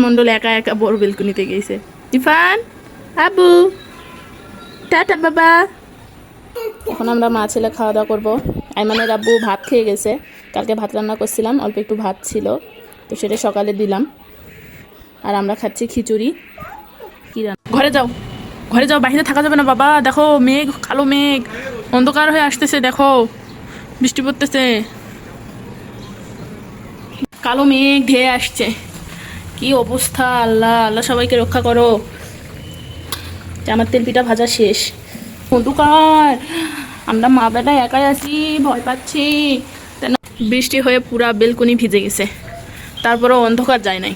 মন্ডল একা একা বড় বেলকুনিতে গেছে। ইরফান, আবু, টাটা বাবা। এখন আমরা মা ছেলে খাওয়া দাওয়া করবো। আইমানের আব্বু ভাত খেয়ে গেছে, কালকে ভাত রান্না করছিলাম, অল্প একটু ভাত ছিল, তো সেটা সকালে দিলাম। আর আমরা খাচ্ছি খিচুড়ি। কি ঘরে যাও, ঘরে যাও, বাহিরে থাকা যাবে না বাবা। দেখো মেঘ, কালো মেঘ, অন্ধকার হয়ে আসতেছে, দেখো বৃষ্টি পড়তেছে, কালো মেঘ ধেয়ে আসছে। কি অবস্থা, আল্লাহ আল্লাহ সবাইকে রক্ষা করো। আমার তেল পিঠা ভাজা শেষ। অন্ধকার, আমরা মা বেটা একাই আছি, ভয় পাচ্ছি। বৃষ্টি হয়ে পুরা বেলকুনি ভিজে গেছে, তারপরেও অন্ধকার যায় নাই,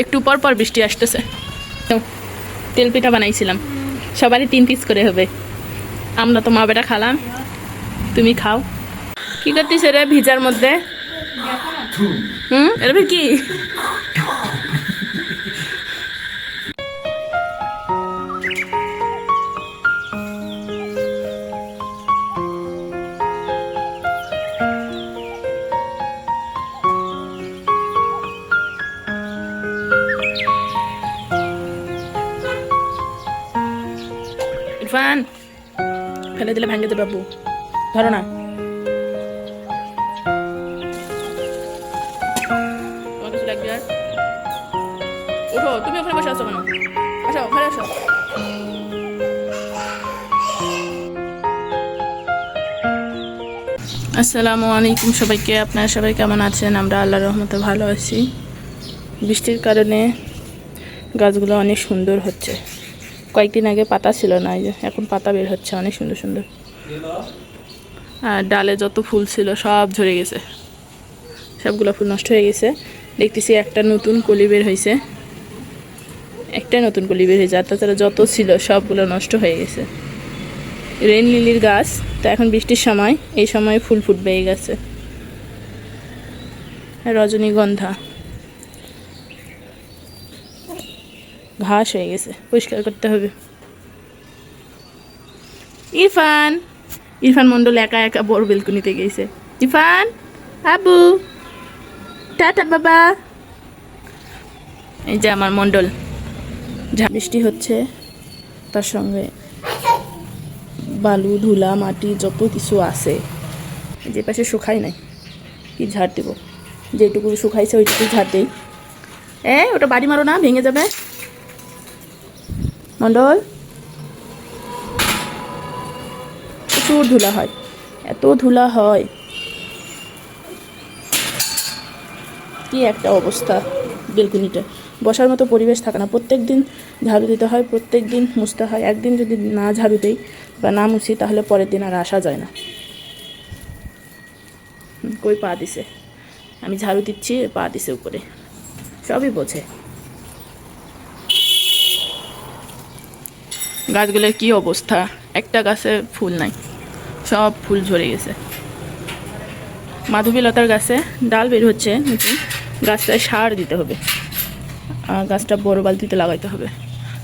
একটু পর পর বৃষ্টি আসতেছে। তেল পিঠা বানাইছিলাম, সবারই 3 পিস করে হবে। আমরা তো মা বেটা খালাম, তুমি খাও। কি করতিস রে ভিজার মধ্যে? এটা কি? ইরফান, ফেলে দিলে ভাঙে দেবে বাবু, ধরো না। তোমার কিছু লাগবে আর? ওঠো, তুমি ওখানে বসে আসো কেন? আসো, ঘরে আসো। আসসালামু আলাইকুম সবাইকে। আপনারা সবাই কেমন আছেন? আমরা আল্লাহর রহমতে ভালো আছি। বৃষ্টির কারণে গাছগুলো অনেক সুন্দর হচ্ছে। কয়েকদিন আগে পাতা ছিল না, এই যে এখন পাতা বের হচ্ছে অনেক সুন্দর সুন্দর। আর ডালে যত ফুল ছিল সব ঝরে গেছে, সবগুলো ফুল নষ্ট হয়ে গেছে। দেখতেছি একটা নতুন কলি বের হয়েছে, একটা নতুন কলি বের হয়েছে, আর তাছাড়া যত ছিল সবগুলো নষ্ট হয়ে গেছে। রেন লিলির গাছ, তো এখন বৃষ্টির সময়, এই সময় ফুল ফুটবে এই গাছে। রজনীগন্ধা ঘাস হয়ে গেছে, পরিষ্কার করতে হবে। ইরফান, ইরফান মন্ডল একা একা বড় বেলকুনিতে গেছে। ইরফান, আবু, টাটা বাবা। এই যে আমার মন্ডল। বৃষ্টি হচ্ছে, তার সঙ্গে বালু ধুলা মাটি যত কিছু আছে। যে পাশে শুকাই নাই, কি ঝাড় দেবো? যেটুকু শুকাইছে ওইটুকু ঝাড় দেই। ওটা বাড়ি মারো না, ভেঙে যাবে। মন্ডল, প্রচুর ধুলা হয়, এত ধুলা হয়, কি একটা অবস্থা। বেলকুনিটা বসার মতো পরিবেশ থাকে না। প্রত্যেক দিন ঝাড়ু দিতে হয়, প্রত্যেক দিন মুছতে হয়। একদিন যদি না ঝাড়ু দেই বা না মুছি, তাহলে পরের দিন আর আসা যায় না। কই পা দিছে, আমি ঝাড়ু দিচ্ছি, পা দিছে উপরে, সবই বোঝে। গাছগুলোর কি অবস্থা, একটা গাছে ফুল নাই, সব ফুল ঝরে গেছে। মাধবীলতার গাছে ডাল বের হচ্ছে নতুন, গাছটায় সার দিতে হবে, গাছটা বড় বালতিতে লাগাইতে হবে,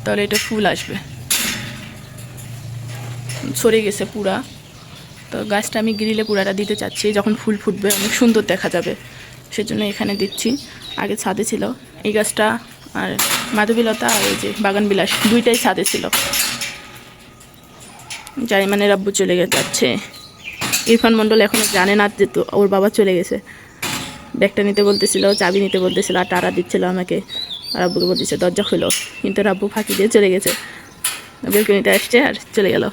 তাহলে এটা ফুল আসবে। সরে গেছে পুরা, তো গাছটা আমি গ্রিলে পুরাটা দিতে চাচ্ছি, যখন ফুল ফুটবে অনেক সুন্দর দেখা যাবে, সেজন্য এখানে দিচ্ছি। আগে ছাদে ছিল এই গাছটা, আর মাধবীলতা আর এই যে বাগান বিলাস দুইটাই ছাদে ছিল। যাই মানে আব্বু চলে যাচ্ছে। ইরফান মন্ডল এখনো জানে না যে তো ওর বাবা চলে গেছে। ব্যাগটা নিতে বলতেছিল, চাবি নিতে বলতেছিল, আর টাড়া দিচ্ছিল আমাকে, আর আব্বুকে বলতেছে দরজা খুলো, কিন্তু আব্বু ফাঁকি দিয়ে চলে গেছে। বেলকনিতে আসছে আর চলে গেল।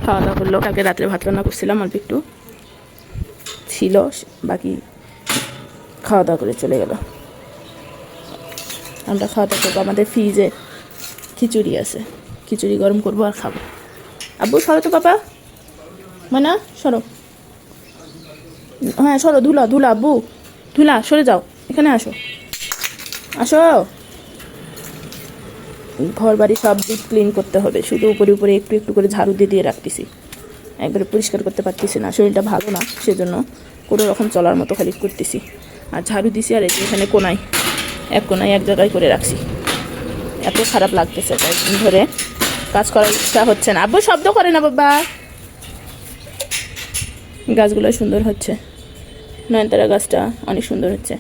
খাওয়া দাওয়া করলো। কালকে রাত্রে ভাত রান্না করছিলাম, অল্প একটু ছিল, বাকি খাওয়া দাওয়া করে চলে গেল। আমরা খাওয়া দাওয়া করবো, আমাদের ফ্রিজে খিচুড়ি আছে, খিচুড়ি গরম করবো আর খাবো। আব্বু সরো তো বাবা, মানে সরো, হ্যাঁ সরো, ধুলা ধুলা আব্বু, ধুলা, সরে যাও, এখানে আসো, আসো। ঘর বাড়ি সব ডিপ ক্লিন করতে হবে, শুধু উপরে উপরে একটু একটু করে ঝাড়ু দিয়ে দিয়ে রাখতেছি, একবারে পরিষ্কার করতে পারতেছি না, শরীরটা ভালো না, সেজন্য কোনো রকম চলার মতো খালি করতেছি। আর ঝাড়ু দিছি, আর এখানে কোনায় এক কোনায় এক জায়গায় করে রাখছি। এত খারাপ লাগতেছে, কয়েকদিন ধরে কাজ করার ইচ্ছা হচ্ছে না। আব্বু শব্দ করে না বাবা। গাছগুলো সুন্দর হচ্ছে, নয়নতারা গাছটা অনেক সুন্দর হচ্ছে।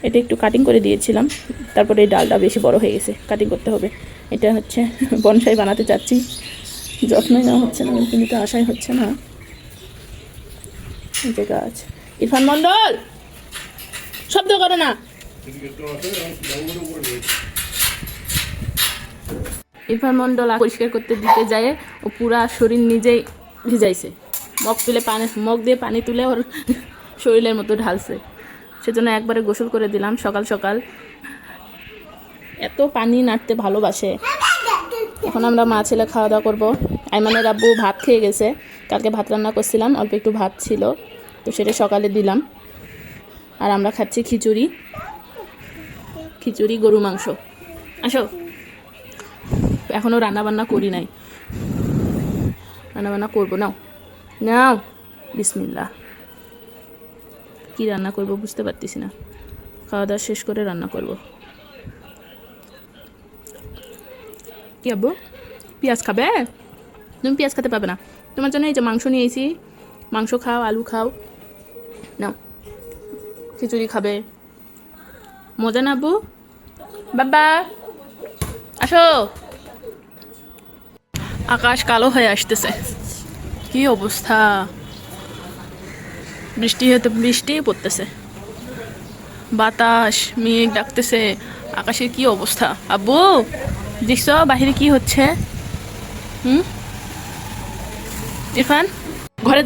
এটা একটু কাটিং করে দিয়েছিলাম, তারপরে এই ডালটা বেশি বড় হয়ে গেছে, কাটিং করতে হবে। এটা হচ্ছে বনসাই বানাতে চাচ্ছি, যত্নই নেওয়া হচ্ছে না, কিন্তু তো আশাই হচ্ছে না। এই যে গাছ। ইরফান মন্ডল, শব্দ করে না। ইরফান মন্ডল পরিষ্কার করতে দিতে যায়, ও পুরা শরীর নিজেই ভিজাইছে। মগ দিয়ে পানি তুলে ওর শরীরের মতো ঢালছে। সেজন্য একবারে গোসল করে দিলাম সকাল সকাল। এত পানি নাড়তে ভালোবাসে। এখন আমরা মা ছেলে খাওয়া দাওয়া করবো। আইমানের আব্বু ভাত খেয়ে গেছে, কালকে ভাত রান্না করছিলাম, অল্প একটু ভাত ছিল, তো সেটা সকালে দিলাম। আর আমরা খাচ্ছি খিচুড়ি গরু মাংস। আসো, এখনও রান্নাবান্না করি নাই, রান্নাবান্না করবো। নাও বিসমিল্লাহ। কি রান্না করব বুঝতে পারতেছি না, খাওয়া দাওয়া শেষ করে রান্না করব। কি আব্বু, পেঁয়াজ খাবে? তুমি পেঁয়াজ খেতে পাবে না, তোমার জন্য এই যে মাংস নিয়েছি, মাংস খাও, আলু খাও, নাও। খিচুড়ি খাবে, মজা না আব্বু? বাবা আসো। আকাশ কালো হয়ে আসতেছে, কি অবস্থা, বৃষ্টি পড়তেছে, বাতাস, মেঘ ডাকতেছে, আকাশের কি অবস্থা। আব্বু দেখছো বাহিরে কি হচ্ছে? ইরফান ঘরে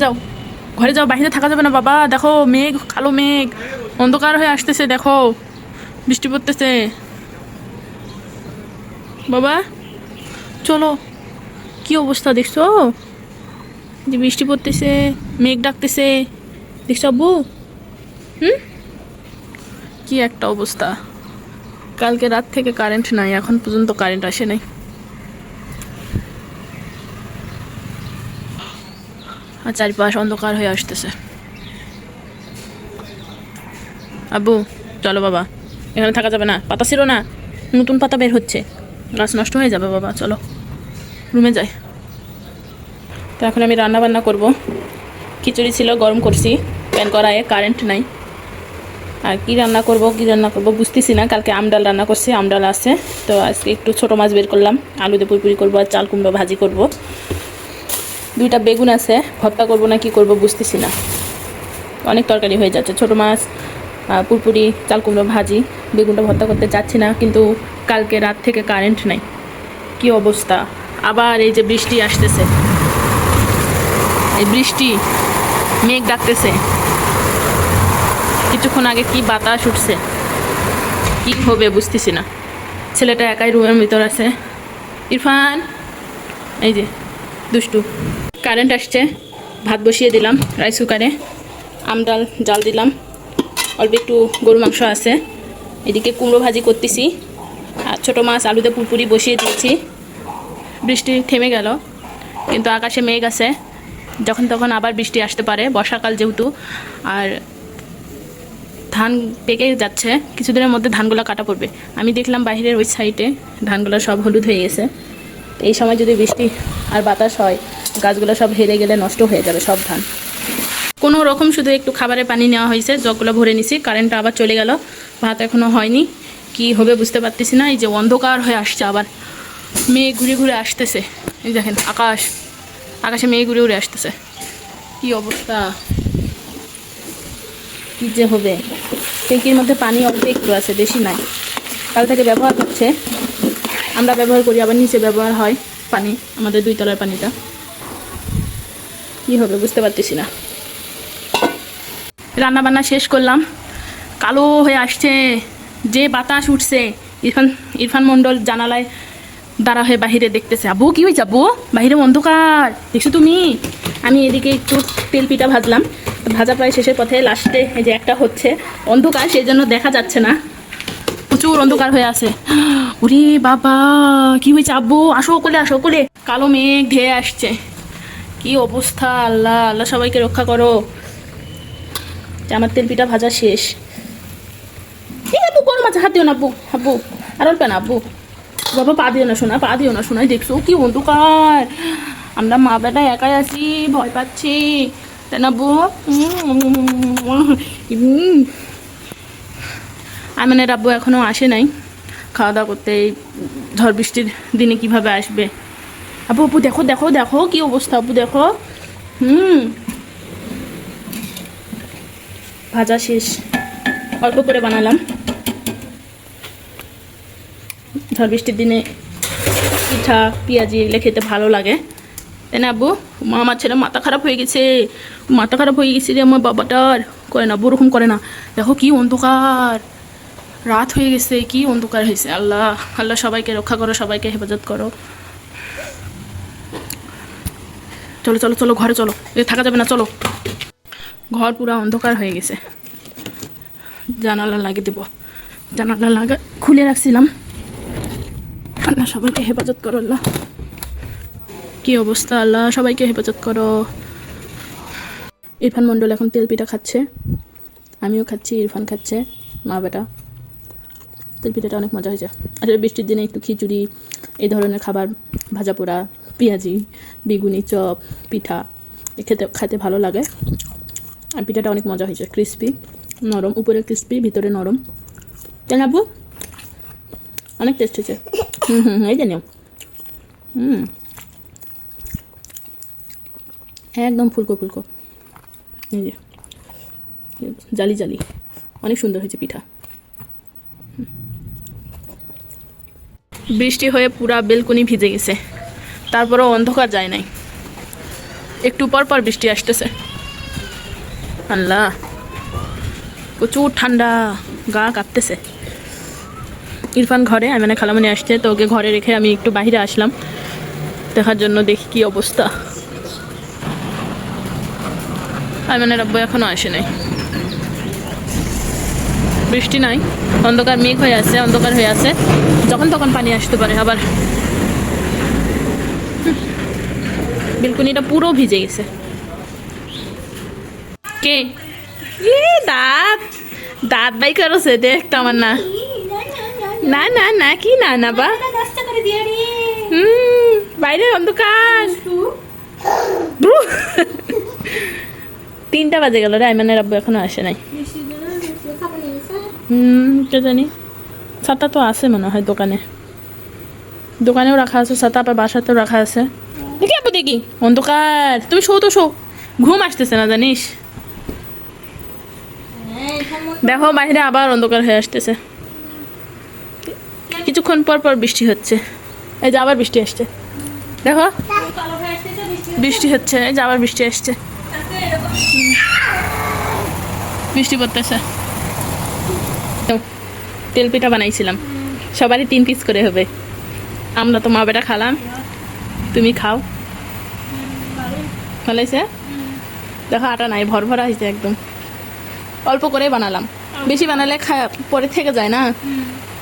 যাও, বাহিরে থাকা যাবে না বাবা। দেখো মেঘ, কালো মেঘ, অন্ধকার হয়ে আসতেছে, দেখো বৃষ্টি পড়তেছে। বাবা চলো, কি অবস্থা দেখছো, যে বৃষ্টি পড়তেছে, মেঘ ডাকতেছে, দেখছো আব্বু? কি একটা অবস্থা। কালকে রাত থেকে কারেন্ট নাই, এখন পর্যন্ত কারেন্ট আসে নাই। আর চারিপাশ অন্ধকার হয়ে আসতেছে। আব্বু চলো বাবা, এখানে থাকা যাবে না, পাতা ছিল না, নতুন পাতা বের হচ্ছে, গাছ নষ্ট হয়ে যাবে বাবা, চলো রুমে যাই। তো এখন আমি রান্না বান্না করব। খিচুড়ি ছিল, গরম করছি প্যান কড়াইয়ে, কারেন্ট নাই। আর কি রান্না করব বুঝতেছি না। কালকে আমডাল রান্না করছি, আমডাল আছে, তো আজকে একটু ছোটো মাছ বের করলাম, আলু দিয়ে পুরপুরি করবো, আর চাল কুমড়ো ভাজি করব। 2টা বেগুন আছে, ভর্তা করব না কি করব বুঝতেছি না, অনেক তরকারি হয়ে যাচ্ছে। ছোটো মাছ, পুরপুরি, চাল কুমড়ো ভাজি, বেগুনটা ভর্তা করতে যাচ্ছি না, কিন্তু কালকে রাত থেকে কারেন্ট নাই, কি অবস্থা। আবার এই যে বৃষ্টি আসতেছে, এই বৃষ্টি, মেঘ ডাকতেছে, কিছুক্ষণ আগে কি বাতাস উঠছে, কি হবে বুঝতেছি না। ছেলেটা একাই রুমের ভিতর আছে। ইরফান এই যে দুষ্টু। কারেন্ট আসছে, ভাত বসিয়ে দিলাম রাইস কুকারে, আমডাল জাল দিলাম, অল্প একটু গরু মাংস আছে, এদিকে কুমড়ো ভাজি করতেছি, আর ছোটো মাছ আলুতে পুরপুরি বসিয়ে দিয়েছি। বৃষ্টি থেমে গেল, কিন্তু আকাশে মেঘ আছে, যখন তখন আবার বৃষ্টি আসতে পারে, বর্ষাকাল যেহেতু। আর ধান পেকে যাচ্ছে, কিছুদিনের মধ্যে ধানগুলো কাটা পড়বে। আমি দেখলাম বাইরের ওই সাইডে ধানগুলো সব হলুদ হয়ে গেছে। এই সময় যদি বৃষ্টি আর বাতাস হয়, গাছগুলো সব হেরে গেলে নষ্ট হয়ে যাবে সব ধান। কোনো রকম শুধু একটু খাবারের পানি নেওয়া হয়েছে, জগগুলো ভরে নিছি। কারেন্টটা আবার চলে গেল, ভাত এখনও হয়নি, কি হবে বুঝতে পারতেছি না। এই যে অন্ধকার হয়ে আসছে, আবার মেঘ ঘুরে ঘুরে আসতেছে, এই দেখেন আকাশে মেঘ ঘুরে ঘুরে আসতেছে, কি অবস্থা, কী যে হবে। ট্যাঙ্কির মধ্যে পানি অল্প একটু আছে, বেশি নাই, কাল থেকে ব্যবহার হচ্ছে, আমরা ব্যবহার করি, আবার নিচে ব্যবহার হয় পানি, আমাদের 2 তলার পানিটা। কি হবে বুঝতে পারতেছি না। রান্না বান্না শেষ করলাম, কালো হয়ে আসছে, যে বাতাস উঠছে। ইরফান মন্ডল জানালায় দাঁড়া হয়ে বাহিরে দেখতেছে। আব্বু কি হয়েছে আব্বু, বাহিরে অন্ধকার দেখছো তুমি? আমি এদিকে একটু তেল পিঠা ভাজলাম, ভাজা প্রায় শেষের পথে, লাস্টে এই যে একটা হচ্ছে, অন্ধকার সেই জন্য দেখা যাচ্ছে না, প্রচুর অন্ধকার হয়ে আছে। ওরে বাবা কি হয়েছে আব্বু, আসো কোলে, কালো মেঘ ধেয়ে আসছে, কি অবস্থা। আল্লাহ আল্লাহ সবাইকে রক্ষা করো। আমার তেল পিঠা ভাজা শেষ। এই আব্বু গরম আছে, হাত দিও না আব্বু, আর অল্প না আব্বু, বাবা পা দিও না শোনা, দেখছো কি অন্ধকার, আমরা মা বেটা একাই আছি, ভয় পাচ্ছি, তাই না আব্বু? আইমানের আব্বু এখনও আসে নাই খাওয়া দাওয়া করতে। এই ঝড় বৃষ্টির দিনে কিভাবে আসবে। আপু আপু দেখো দেখো দেখো কি অবস্থা আপু দেখো। ভাজা শেষ, অল্প করে বানালাম। ঝড় বৃষ্টির দিনে পিঠা পেঁয়াজি এগুলো খেতে ভালো লাগে, তাই না আব্বু? আমার ছেলে মাথা খারাপ হয়ে গেছে, মাথা খারাপ হয়ে গেছে রে আমার বাবাটার। করে না ওরকম করে না, দেখো কি অন্ধকার, রাত হয়ে গেছে, কি অন্ধকার হয়েছে। আল্লাহ আল্লাহ সবাইকে রক্ষা করো, সবাইকে হেফাজত করো। চলো চলো চলো ঘরে চলো, থাকা যাবে না, চলো। ঘর পুরো অন্ধকার হয়ে গেছে, জানালা লাগিয়ে দেবো। জানালা খুলে রাখছিলাম। আল্লাহ সবাইকে হেফাজত করো, আল্লাহ কি অবস্থা, আল্লাহ সবাইকে হেফাজত করো। ইরফান মণ্ডল এখন তেল পিঠা খাচ্ছে, আমিও খাচ্ছি, ইরফান খাচ্ছে, মা বেটা। তেল পিঠাটা অনেক মজা হয়েছে। আসলে বৃষ্টির দিনে একটু খিচুড়ি এই ধরনের খাবার, ভাজা পোড়া, পেঁয়াজি, বেগুনি, চপ, পিঠা খেতে ভালো লাগে। আর পিঠাটা অনেক মজা হয়েছে, ক্রিস্পি, নরম, উপরে ক্রিস্পি ভিতরে নরম, তাই না আব্বু? অনেক টেস্ট হয়েছে। এই যে নিও। একদম ফুলকো ফুলকো, এই যে জালি জালি, অনেক সুন্দর হয়েছে পিঠা। বৃষ্টি হয়ে পুরা বেলকনি ভিজে গেছে, তারপরেও অন্ধকার যায় নাই। একটু পর পর বৃষ্টি আসতেছে। আল্লাহ প্রচুর ঠান্ডা, গা কাঁপতেছে। ইরফান ঘরে, আমি মানে খালামণি আসছে, তো ওকে ঘরে রেখে আমি একটু বাইরে আসলাম দেখার জন্য, দেখি কি অবস্থা। আইমানের আব্বু এখনো আসে নাই। বৃষ্টি নাই, অন্ধকার, মেঘ হয়ে আছে, অন্ধকার হয়ে আছে, যখন তখন পানি আসতে পারে আবার। বেলকনিটা পুরো ভিজে গেছে। কে দাঁত দাঁত বাই করছে, দেখতো আমার না। না না না, কি না না বা, বাইরে অন্ধকার। 3টা বাজে গেল রে, আইমানের আব্বু এখনো আসে নাই। কে জানি, ছাতা তো আছে মনে হয় দোকানে, দোকানেও রাখা আছে ছাতা, আবার বাসাতেও রাখা আছে। দেখি আপু দেখি, অন্ধকার। তুমি শো তো শো, ঘুম আসতেছে না জানিস। দেখো বাইরে আবার অন্ধকার হয়ে আসতেছে, কিছুক্ষণ পর পর বৃষ্টি হচ্ছে। এই যে আবার বৃষ্টি আসছে, দেখো বৃষ্টি হচ্ছে, এই যে আবার বৃষ্টি আসছে, বৃষ্টি পড়তেছে। তেল পিঠা বানাইছিলাম, সবারই 3 পিস করে হবে। আমরা তো মা বেটা খালাম, তুমি খাও। ভালো হয়েছে? দেখো আটা নাই, ভরভরা হয়েছে একদম। অল্প করে বানালাম, বেশি বানালে পরে থেকে যায় না।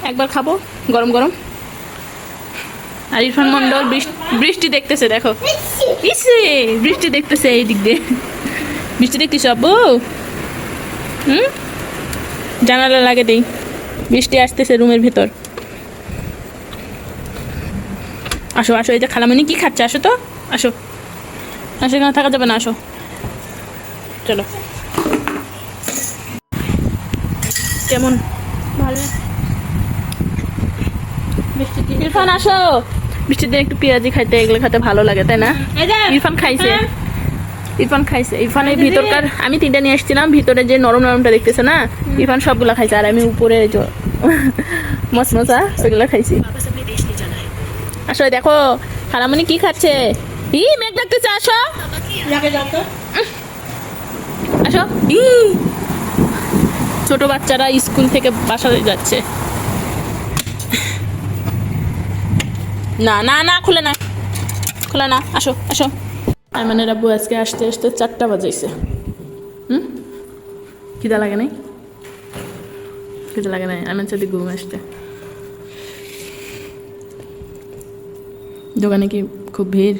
একবার খাবো গরম গরম। আর ইরফান মন্ডল বৃষ্টি দেখতেছে, দেখো ইসে বৃষ্টি দেখতেছে, এই দিক দিয়ে বৃষ্টি দেখতেছ আব্বু? জানালা লাগে দেই, বৃষ্টি আসতেছে রুমের ভেতর। আসো আসো, এই যে খালামণি কি খাচ্ছে, আসো তো, আসো আসো, এখানে থাকা যাবে না, আসো চলো। কেমন? ভালো। ইরফান আসো, বৃষ্টির দিনে একটু পেঁয়াজি খাইতে, এগুলো খেতে ভালো লাগে, তাই না? ইরফান খাইছে, ইরফান খাইছে। ইরফানের ভিতরকার, আমি 3টা নিয়ে আসছিলাম, ভিতরে যে নরম নরমটা দেখতেছে না, ইরফান সবগুলা খাইছে, আর আমি উপরে মশমশা ওইগুলো খাইছি। আসো দেখো খালামণি কি খাচ্ছে। ই মেঘ লাগতেছে, আসো আসো। ই ছোট বাচ্চারা স্কুল থেকে বাসায় যাচ্ছে। না না না, খুলে না, খোলা না, আসো আসো। আইমানের আব্বু আজকে আসতে আসতে 4টা বাজাইছে। খিদা লাগে নাই? খিদা লাগে নাই, আইমান সাথে ঘুম আসতে। দোকানে কি খুব ভিড়,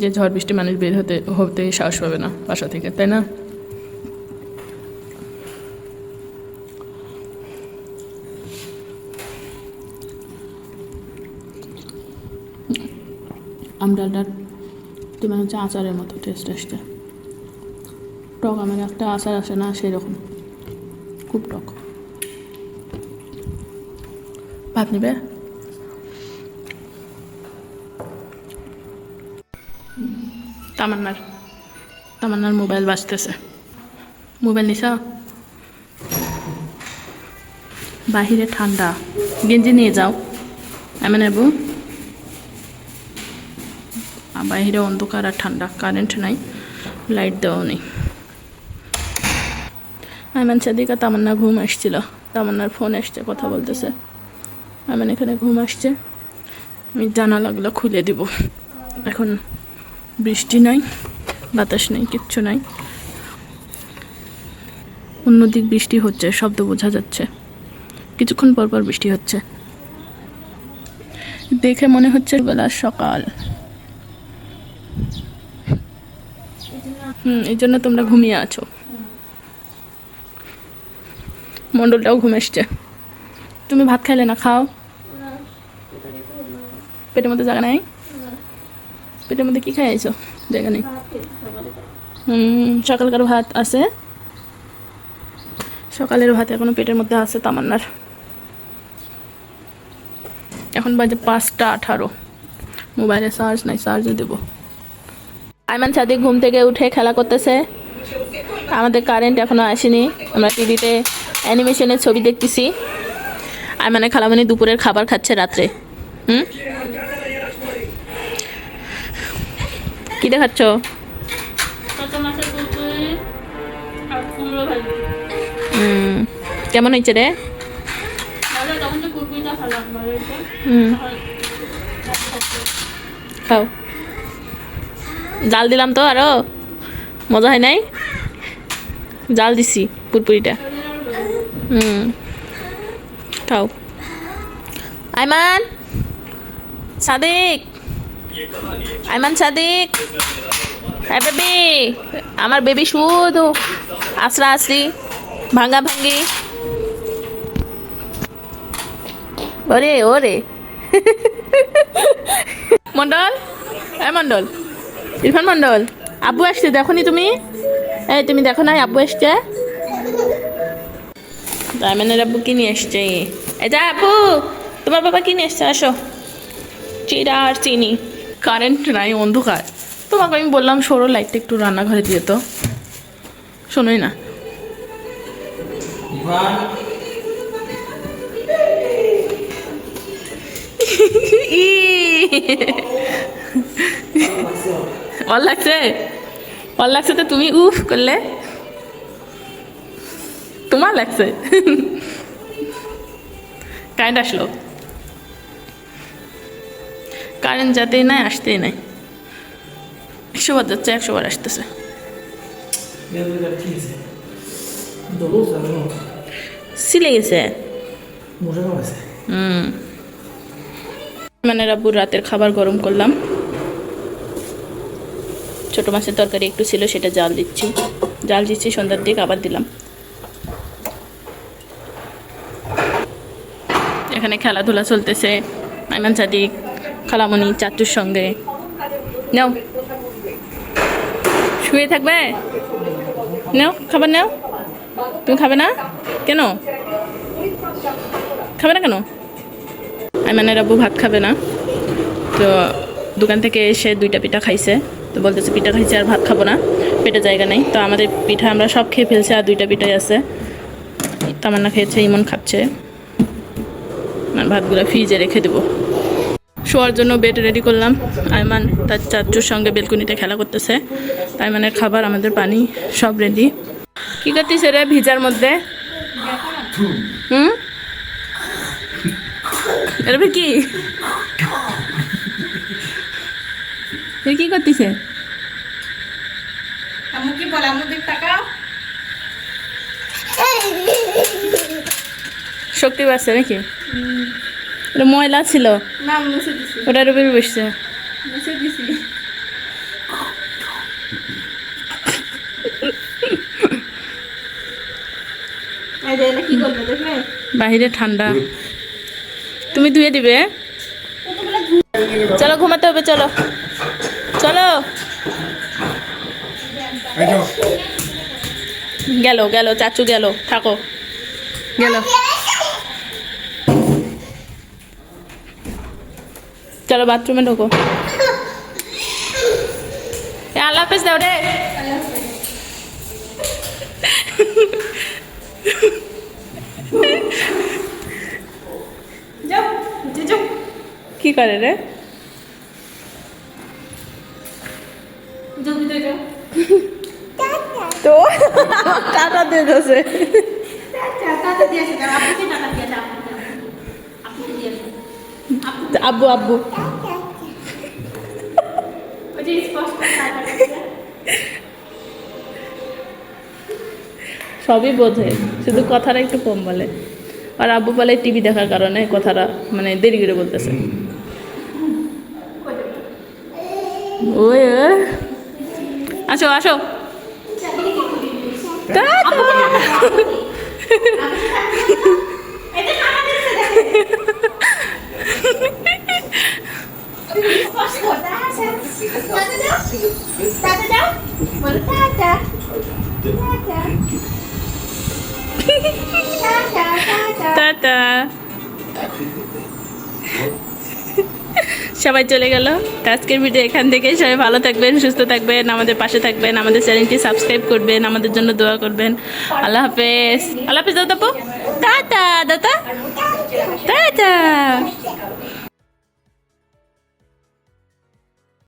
যে ঝড় বৃষ্টি মানুষ বের হতে সাহস পাবে না বাসা থেকে, তাই না? আমডালটার তোমার হচ্ছে আচারের মতো টেস্ট আসছে, টক আমের একটা আচার আসে না সেরকম, খুব টক। ভাত নিবে? তামান্নার মোবাইল বাজতেছে। মোবাইল নিছ? বাহিরে ঠান্ডা, গেঞ্জি নিয়ে যাও। আমি নেব। বাহিরে অন্ধকার আর ঠান্ডা, কারেন্ট নাই, লাইট দেওয়া নেই। আইমান সাদিকা তামান্না ঘুম আসছিল, তামান্নার ফোন আসছে, কথা বলতেছে। আইমান এখানে ঘুম আসছে, আমি জানালাগুলো খুলে দিব। এখন বৃষ্টি নাই, বাতাস নেই, কিচ্ছু নাই। অন্যদিক বৃষ্টি হচ্ছে, শব্দ বোঝা যাচ্ছে। কিছুক্ষণ পর পর বৃষ্টি হচ্ছে, দেখে মনে হচ্ছে বেলা সকাল। এই জন্য তোমরা ঘুমিয়ে আছো। মন্ডলটাও ঘুম এসছে। তুমি ভাত খাইলে না? খাও। পেটের মধ্যে জায়গা নাই? পেটের মধ্যে কি খাইছো? জায়গা নেই। সকালকার ভাত আছে, সকালের ভাত এখনো পেটের মধ্যে আছে তামান্নার। এখন বাজে 5:18। মোবাইলে চার্জ নাই, চার্জও দেবো। আইমান সাদিক ঘুম থেকে উঠে খেলা করতেছে। আমাদের কারেন্ট এখনো আসেনি, আমরা টিভিতে অ্যানিমেশনের ছবি দেখতেছি। আইমানে খালামণি দুপুরের খাবার খাচ্ছে রাত্রে। কি দেখাচ্ছ? কেমন হয়েছে রে? খাও। জাল দিলাম তো, আরো মজা হয় নাই? জাল দিছি পুরপুরিটা। খাও। আইমান সাদিক, আইমান সাদিক, হ্যাঁ বেবি, আমার বেবি শুধু আশ্রা আশ্রি, ভাঙ্গা ভাঙ্গি। ওরে ওরে মন্ডল, মন্ডল, ইরফান মন্ডল, আব্বু আসছে, দেখো নি তুমি? এই তুমি দেখো নাই আব্বু আসছে? আইমানের আব্বু কি নিয়ে আসছে? এটা আব্বু, তোমার বাবা কি নিয়ে আসছে? আসো। চিড়া আর চিনি। কারেন্ট নাই, অন্ধকার। তোমাকে আমি বললাম সরো, লাইটটা একটু রান্নাঘরে দিয়ে, তো শোনোই না। ভাল লাগছে? ভাল লাগছে তো তুমি উফ করলে? তোমার লাগছে? কারেন্ট আসলো। কারেন্ট যাতেই নাই, আসতেই নাই। 100 বার যাচ্ছে, 100 বার আসতেছে। সিলে গেছে। মানে রাব্বুর রাতের খাবার গরম করলাম। ছোট মাছের তরকারি একটু ছিল, সেটা জাল দিচ্ছি সন্ধ্যার দিকে আবার দিলাম। এখানে খেলাধুলা চলতেছে। আইমান সাদিক, খালামণি, চাচুর সঙ্গে। নাও, শুয়ে থাকবে? নাও খাবার নাও। তুমি খাবে না কেন? খাবে না কেন? আইমানের আব্বু ভাত খাবে না, তো দোকান থেকে এসে 2টা পিঠা খাইছে। তো বলতেছে পিঠা খাইছে আর ভাত খাবো না, পেটে জায়গা নেই। তো আমাদের পিঠা আমরা সব খেয়ে ফেলছি, আর 2টা পিঠাই আছে। তামান্না খেয়েছে, ইমন খাচ্ছে। আর ভাতগুলো ফ্রিজে রেখে দেবো। শোয়ার জন্য বেড রেডি করলাম। আইমান তার চাচুর সঙ্গে বেলকুনিতে খেলা করতেছে। আইমানের খাবার, আমাদের পানি, সব রেডি। কি করতেছে রে ভিজার মধ্যে? এটা কি কি করতেছে? শক্তি পাচ্ছে নাকি? এটা ময়লা ছিল, ওটার উপরে বসছে। বাহিরে ঠান্ডা, তুমি ধুয়ে দিবে? চলো ঘুমাতে হবে, চলো চলো। গেল চাচু, গেল, থাকো, গেল। চলো বাথরুমে ঢোকো। আল্লাহ হাফেজ দাও রে। কি করে রে? তো টাটা দিয়ে দিয়েছে। আব্বু আব্বু সবই বোঝে, শুধু কথাটা একটু কম বলে। আর আব্বু বলে টিভি দেখার কারণে কথাটা মানে দেরি করে বলতেছে। ওই আসো আসো। টাটা। সবাই চলে গেল। আজকের ভিডিও এখান থেকে। সবাই ভালো থাকবেন, সুস্থ থাকবেন, আমাদের পাশে থাকবেন, আমাদের চ্যানেলটি সাবস্ক্রাইব করবেন, আমাদের জন্য দোয়া করবেন। আল্লাহ হাফেজ। আল্লাহ হাফেজ দাদা। টাটা দাদা। টাটা।